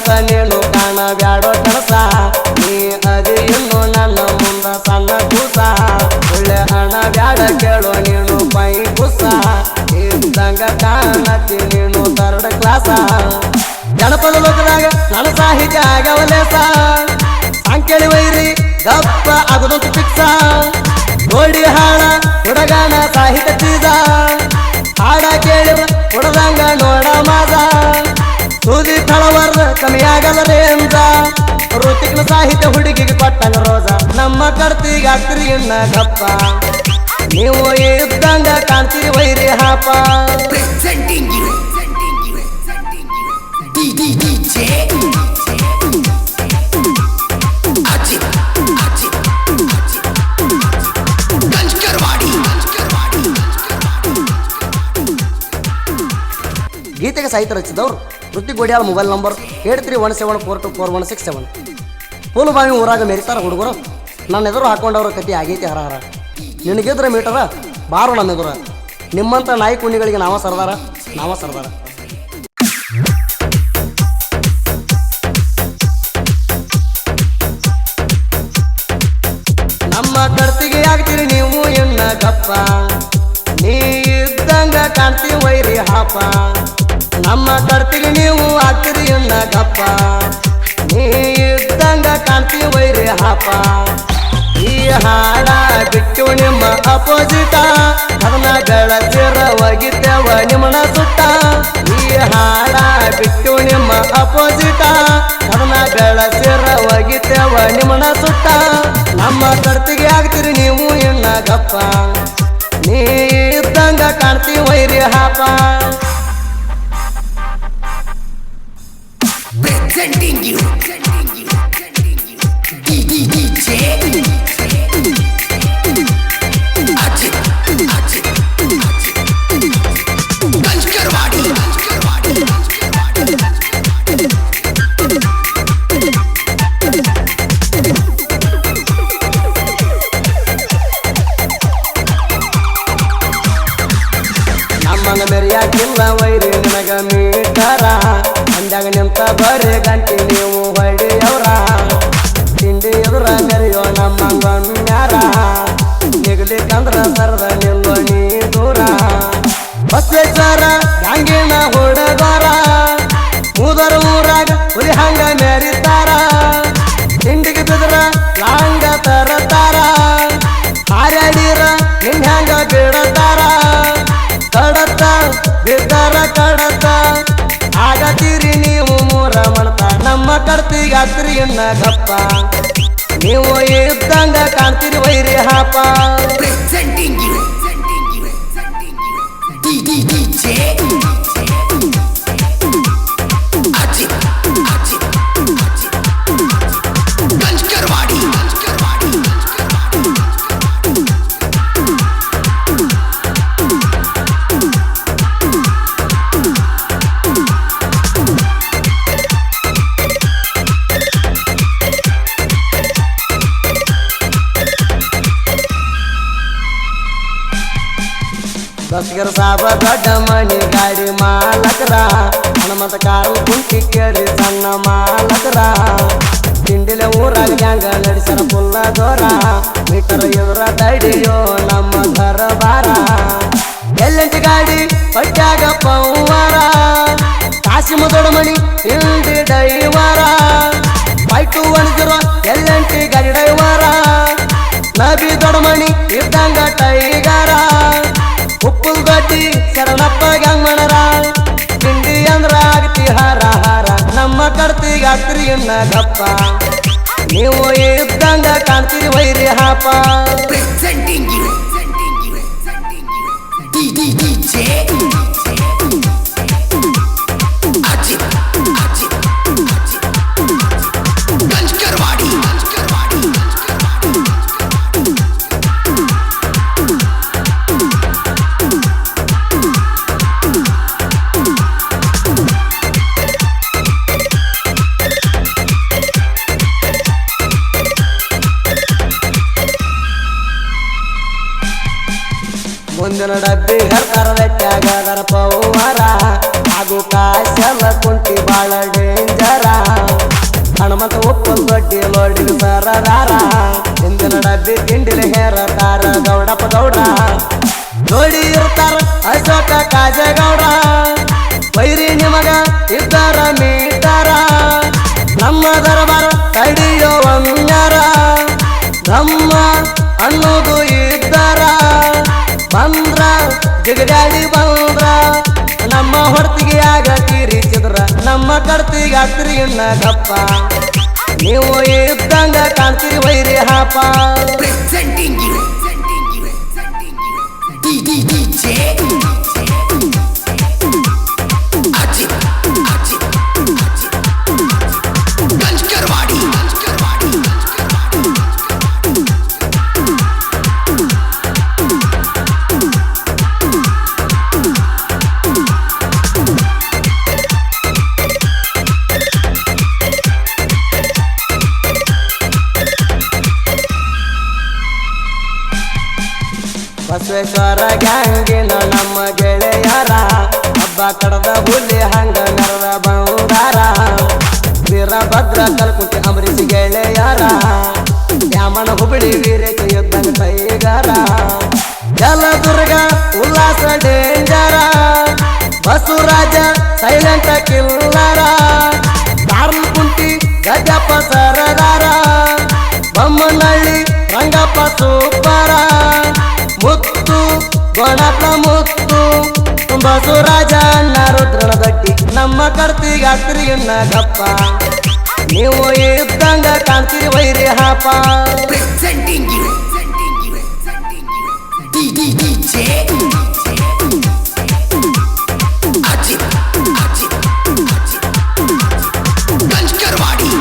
ಅಂತ ನೀನು ಕಾಣಬ್ಯಾಡೋ ಕನಸ ನೀ ಅದಿ ಇನ್ನು ನನ್ನ ಮುಂದ ಸಣ್ಣ ಕೂಸ ಒಳ್ಳೆ ಹಣ ಬ್ಯಾಡ ಕೇಳೋ ನೀನು ಪೈ ಕುಸ ಇದ್ದಂಗ ಕಾಣತಿ ನೀನು ಥರ್ಡ್ ಕ್ಲಾಸ ಜನಪದ ಲೋಕದಾಗ ನನ್ನ ಸಾಹಿತ್ಯ ಆಗವಲೇಸ ಅಂಕೇಳಿ ವೈರಿ ಗಪ್ಪ ಆಗುದಂತ ಫಿಕ್ಸ ನೋಡಿ ಹಾಳ ಹುಡುಗನ ಸಾಹಿತ್ಯ ಚೀಜ ಹಾಡ ಕೇಳಿ ಹುಡುಗಂಗ ನೋಡ ಮಾಜ ಸೂದಿ ತಳವರ್ದ ಕಮ್ಮಿಯಾಗಲ್ಲರೇ ಅಂದ ಋತಿಕ್ನ ಸಾಹಿತ್ಯ ಹುಡುಗಿಗೆ ಕೊಟ್ಟಂಗ ರೋಜ ನಮ್ಮ ಕರ್ತಿಗೆ ಆಗ್ತಿರಿ ಇನ್ನ ಗಪ್ಪ ನೀವು ಇದ್ದಂಗ ಕಾಣ್ತೀರಿ ವೈರಿ ಹಾಪ ಗೀತೆಗೆ ಸಾಹಿತ್ಯ ರಚಿಸಿದವರು ಋತಿಕ್ ಗೋಡ್ಯಾಳ ಮೊಬೈಲ್ ನಂಬರ್ 8317424167 ಪೂಲುಬಾವಿ ಊರಾಗ ಮೆರಿತಾರ ಹುಡುಗರು ನನ್ನ ಎದುರು ಹಾಕೊಂಡವ್ರ ಕತಿ ಆಗೈತಿ ಹರಹರ ನಿನಗಿದ್ರ ಮೀಟರ ಬಾರು ನಮ್ಮ ಎದುರ ನಿಮ್ಮಂಥ ನಾಯಿ ಕುಣಿಗಳಿಗೆ ನಾವ ಸರ್ದಾರ ನಮ್ಮ ಕರ್ತಿಗೆ ಆಗ್ತೀರಿ ನೀವು ಎನ್ನ ಗಪ್ಪ ನೀ ಇದ್ದಂಗ ಕಾಣ್ತೀವಿ ವೈರಿ ಹಾಪ ನಮ್ಮ ಕರ್ತಿಗೆ ನೀವು ಆಗ್ತೀರಿ ಎನ್ನ ಗಪ್ಪ ನೀ ಇದ್ದಂಗ ಕಾಣ್ತೀವಿ ವೈರಿ ಹಾಪ ಈ ಹಾಡ ಬಿಟ್ಟು ನಿಮ್ಮ ಅಪೋಸಿಟ ಅದನ್ನ ಗಳಸಿರ ಒಗಿತೇವ ನಿಮ್ಮನ ಸುಟ್ಟ ಈ ಹಾಡ ಬಿಟ್ಟು ನಿಮ್ಮ ಅಪೋಸಿಟ ಅದನ್ನ ಗಳಸಿರ ಒಗಿತೇವ ನಿಮ್ಮನ ಸುಟ್ಟ ನಮ್ಮ ಕರ್ತಿಗೆ ಆಗ್ತೀರಿ ನೀವು ಎನ್ನ ಗಪ್ಪ ನೀ ಇದ್ದಂಗ ಕಾಣ್ತೀವಿ ವೈರಿ ಹಾಪ Presenting you DJ Ajit Ganjkarwadi ನಮ್ಮನ ಮೆರಿಯಾಕಿಲ್ಲ ವೈರಿ ನಿನಗ ಮೀಟರ ಅಂದಾಗ ನಿಂತ ಬರೀ ಗಂಟಿ ನೀವು ಹೊಡೆಯವ್ರ ತಿಂಡಿ ಎದುರ ಮೆರೆಯೋ ನಮ್ಮ ಗಣ್ಯಾರ ನಿಗಲಿಕ್ಕಂದ್ರ ಸರದ ನಿಲ್ಲೋ ನೀ ದೂರ ಬಸವೇಶ್ವರ ಹಂಗಿನ ಹುಡುಗರ ಮೂದರ ಊರಾಗ ಹುಲಿ ಹಂಗ ಮೆರಿತಾರ ತಿಂಡಿಗೆ ಬಿದ್ರ ಲಾಂಗ ತರತಾರ ಹಾರ್ಯಾಡಿರ ನಿನ್ ಹಂಗ ಬಿಡತಾರ ಕಡತ ಬಿದ್ದರ ಕಡತ ಆಗತೀರಿ ನೀವು ಮೂರ ಮಣತ ನಮ್ಮ ಕರ್ತಿಗೆ ಆಗ್ತೀರಿ ಎನ್ನ ಗಪ್ಪ ನೀವು ಇದ್ದಂಗ ಕಾಣ್ತೀರಿ ವೈರಿ ಹಾಪ Presenting you DJ Ajit Ganjkarwadi ದಸ್ಗರ ಸಾಬ ದೊಡ್ಡ ಮನಿ ಗಾಡಿ ಮಾಲಕರ ಹನುಮಂತ ಕಾರು ಕುಂಟಿ ಕೇಳಿ ಸಣ್ಣ ಮಾಲಕರ ತಿಂಡಿಲೆ ಊರಾಗ ಗ್ಯಾಂಗ ನಡೆಸರ ಪುಲ್ಲ ದೋರ ಮೀಟರ್ ಎದುರ ತಡಿಯೋ ನಮ್ಮ ಘರ ಬಾರ ಎಲ್ಲೆಂಟಿ ಗಾಡಿ ಪಟ್ಯಾಗ ಪೌವಾರ ಕಾಶಿ ದೊಡ್ಡ ಮಣಿ ತಿಂಡಿ ಡೈವರ 5210 ಎಲ್ಲೆಂಟಿ ಗಾಡಿ ಡೈವರ ನಬಿ ದೊಡ್ಡ ಮಣಿ ಇದ್ದಂಗ ಟೈಗರ ಉಪ್ಪುಲ್ ಗಡ್ಡಿ ಶರಣಪ್ಪ ಗಂಗಮಣರ ತಿಂಡಿ ಅಂದ್ರ ಆಗ್ತಿ ಹಾರ ಹಾರ ನಮ್ಮ ಕರ್ತಿಗೆ ಆಗ್ತೀರಿ ಇನ್ನ ಗಪ್ಪ ನೀವು ಇದ್ದಂಗ ಕಾಣ್ತೀರಿ ವೈರಿ ಹಾಪ Presenting you DJ Ajit Ganjkarwadi ಮುಂದಿನ ಡಬ್ಬಿ ಹರ್ತಾರ ಬೆಟ್ಟಾಗದರ ಪೌವಾರ ಹಾಗೂ ಕಾಶಲ ಕುಂಟಿ ಬಾಳ ಡೇಂಜರ ಹನುಮಂತ ಉಪ್ಪು ದೊಡ್ಡಿ ಲೋಡಿಗೆ ಸರದಾರ ಹಿಂದಿನ ಡಬ್ಬಿ ತಿಂಡಿಲಿ ಹೇರತಾರ ಗೌಡಪ್ಪ ಗೌಡ ನೋಡಿ ಇರ್ತಾರ ಅಶೋಕ ಕಾಜೇಗೌಡ ವೈರಿ ನಿಮಗ ಇದ್ದಾರ ಮೀಟಾರ ನಮ್ಮ ದರಬಾರ ತಡಿಯೋ ಒಂದರ ನಮ್ಮ ಅನ್ನೋದು ಇದ್ದಾರ ಬಂದ್ರ ಜಿಗದಾಡಿ ಬಂದ್ರ ನಮ್ಮ ಹೊಡ್ತಿಗೆ ಆಗ ಕಿರಿಚಿದ್ರ ನಮ್ಮ ಕಡ್ತಿಗೆ ಆಗ್ತಿರಿ ಇನ್ನ ಗಪ್ಪ ನೀವು ಇದ್ದಂಗ ಕಾಣ್ತೀರಿ ವೈರಿ ಹಾಪ Presenting you. DJ Ajit. Ganjkarwadi. Basaveshwara ಗ್ಯಾಂಗಿನ ನಮ್ಮ ಗೆಳೆಯರ ಹಬ್ಬ ಕಡದ ಹುಲಿ ಹಂಗ ಮೆರದ ಬಂದಾರ ವೀರಭದ್ರ ಕಲ್ಕುಟಿ ಅಂಬರೀಷ್ ಗೆಳೆಯರ ಯಾಮನ ಹುಬ್ಬಳ್ಳಿ ವೀರೇಶ ಯುದ್ಧ ಕೈಗಾರ ಜಲದುರ್ಗ ಉಲ್ಲಾಸ ಡೇಂಜರ ಬಸವರಾಜ ಸೈಲೆಂಟ್ ಕಿಲ್ಲರ ಕುಂಟಿ ಗಜಪ್ಪ ಸರದಾರ ಬೊಮ್ಮನಹಳ್ಳಿ ರಂಗಪ್ಪ ಸೂಪರ ಮುತ್ತು ಗೋಣಪ್ಪ ಮುತ್ತು ಬಸವರಾಜ ಅಣ್ಣ ರುದ್ರನ ದಟ್ಟಿ ನಮ್ಮ ಕಡ್ತಿಗೆ ಆಗ್ತಿರಿ ಇನ್ನ ಗಪ್ಪ ನೀವು ಇದ್ದಂಗ ಕಾಣ್ತೀರಿ ವೈರಿ ಹಾಪ Presenting you. DJ Ajit. Ganjkarwadi.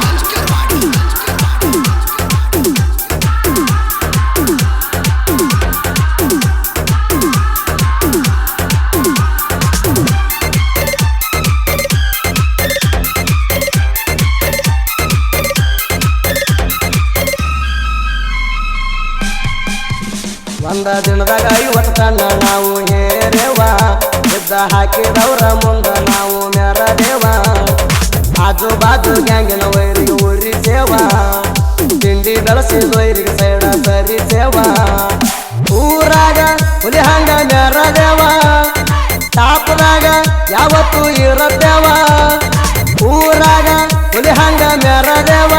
ಒಂದ ದಿನದಾಗ 50 ಟನ್ ನಾವು ಹೇರೇವ ಬಿದ್ದ ಹಾಕಿದವ್ರ ಮುಂದ ನಾವು ಮೆರದೇವ ಆಜು ಬಾಜು ಗ್ಯಾಂಗಿನ ವೈರಿಗೆ ಉರಿಸೇವ ತಿಂಡಿ ಬೆಳಸಿದ ವೈರಿಗೆ ಸೈಡ ಸರಿಸೇವ ಊರಾಗ ಹುಲಿ ಹಂಗ ಮೆರದೇವ ಟಾಪದಾಗ ಯಾವತ್ತು ಇರತ್ತೇವ ಊರಾಗ ಹುಲಿ ಹಂಗ ಮೆರದೇವ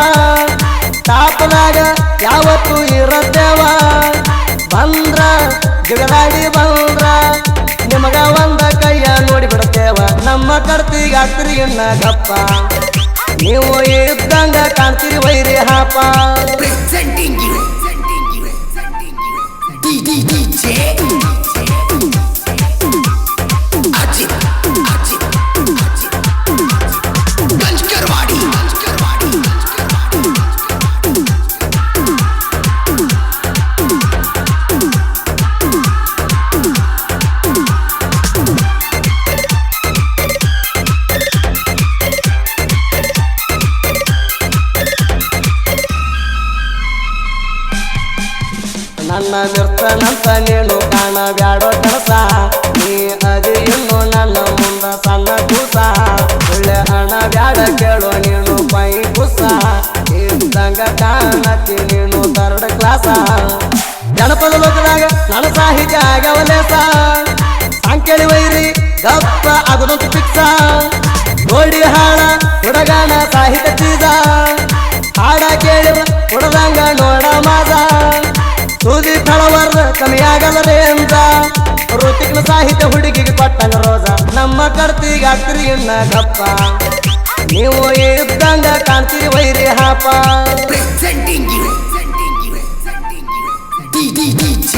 ಟಾಪದಾಗ ಯಾವತ್ತು ಇರತ್ತೇವ ಬಂದ್ರ ಜಿಗದಾಡಿ ಬಂದ್ರ ನಿಮಗ ಒಂದ ಕೈಯ ನೋಡಿ ಬಿಡ್ತೇವ ನಮ್ಮ ಕಡ್ತಿಗೆ ಆಗ್ತಿರಿ ಇನ್ನ ಗಪ್ಪ ನೀವು ಇದ್ದಂಗ ಕಾಣ್ತೀರಿ ವೈರಿ ಹಾಪ Presenting you. DJ Ajit. Ganjkarwadi. ನನ್ನ ಮಿರ್ತನಂತ ನೀನು ಕಾಣಬ್ಯಾಡೋ ಕೆಲಸ ನೀ ಅದಿ ಇನ್ನು ನನ್ನ ಮುಂದ ಸಣ್ಣ ಕೂಸ ಒಳ್ಳೆ ಹಣ ಬ್ಯಾಡ ಕೇಳೋ ನೀನು ಪೈ ಕುಸ ಇದ್ದಂಗ ಕಾಣತಿ ನೀನು 3rd ಕ್ಲಾಸ ಜನಪದ ಲೋಕದಾಗ ನನ್ನ ಸಾಹಿತ್ಯ ಆಗವಲೇಸ ಸಾಂಕೇಳಿ ವೈರಿ ಗಪ್ಪ ಅಗದಂತ ಪಿಕ್ಸ ನೋಡಿ ಹಾಡ ಹುಡುಗನ ಸಾಹಿತ್ಯ ಚೀಜ ಹಾಡ ಕೇಳಿದ ಹುಡುಗಂಗ ನೋಡ ಮಾದ ಸೂದಿ ತಳವರ್ದ ಕಮ್ಮಿಯಾಗಲ್ಲದೆ ಅಂತ ಋತಿಕ್ನ ಸಾಹಿತ್ಯ ಹುಡುಗಿಗೆ ಕೊಟ್ಟಂಗ ರೋಜ ನಮ್ಮ ಕಡ್ತಿಗೆ ಆಗ್ತಿರಿ ಇನ್ನ ಗಪ್ಪ ನೀವು ಇದ್ದಂಗ ಕಾಣ್ತೀರಿ ವೈರಿ ಹಾಪ Presenting you. DJ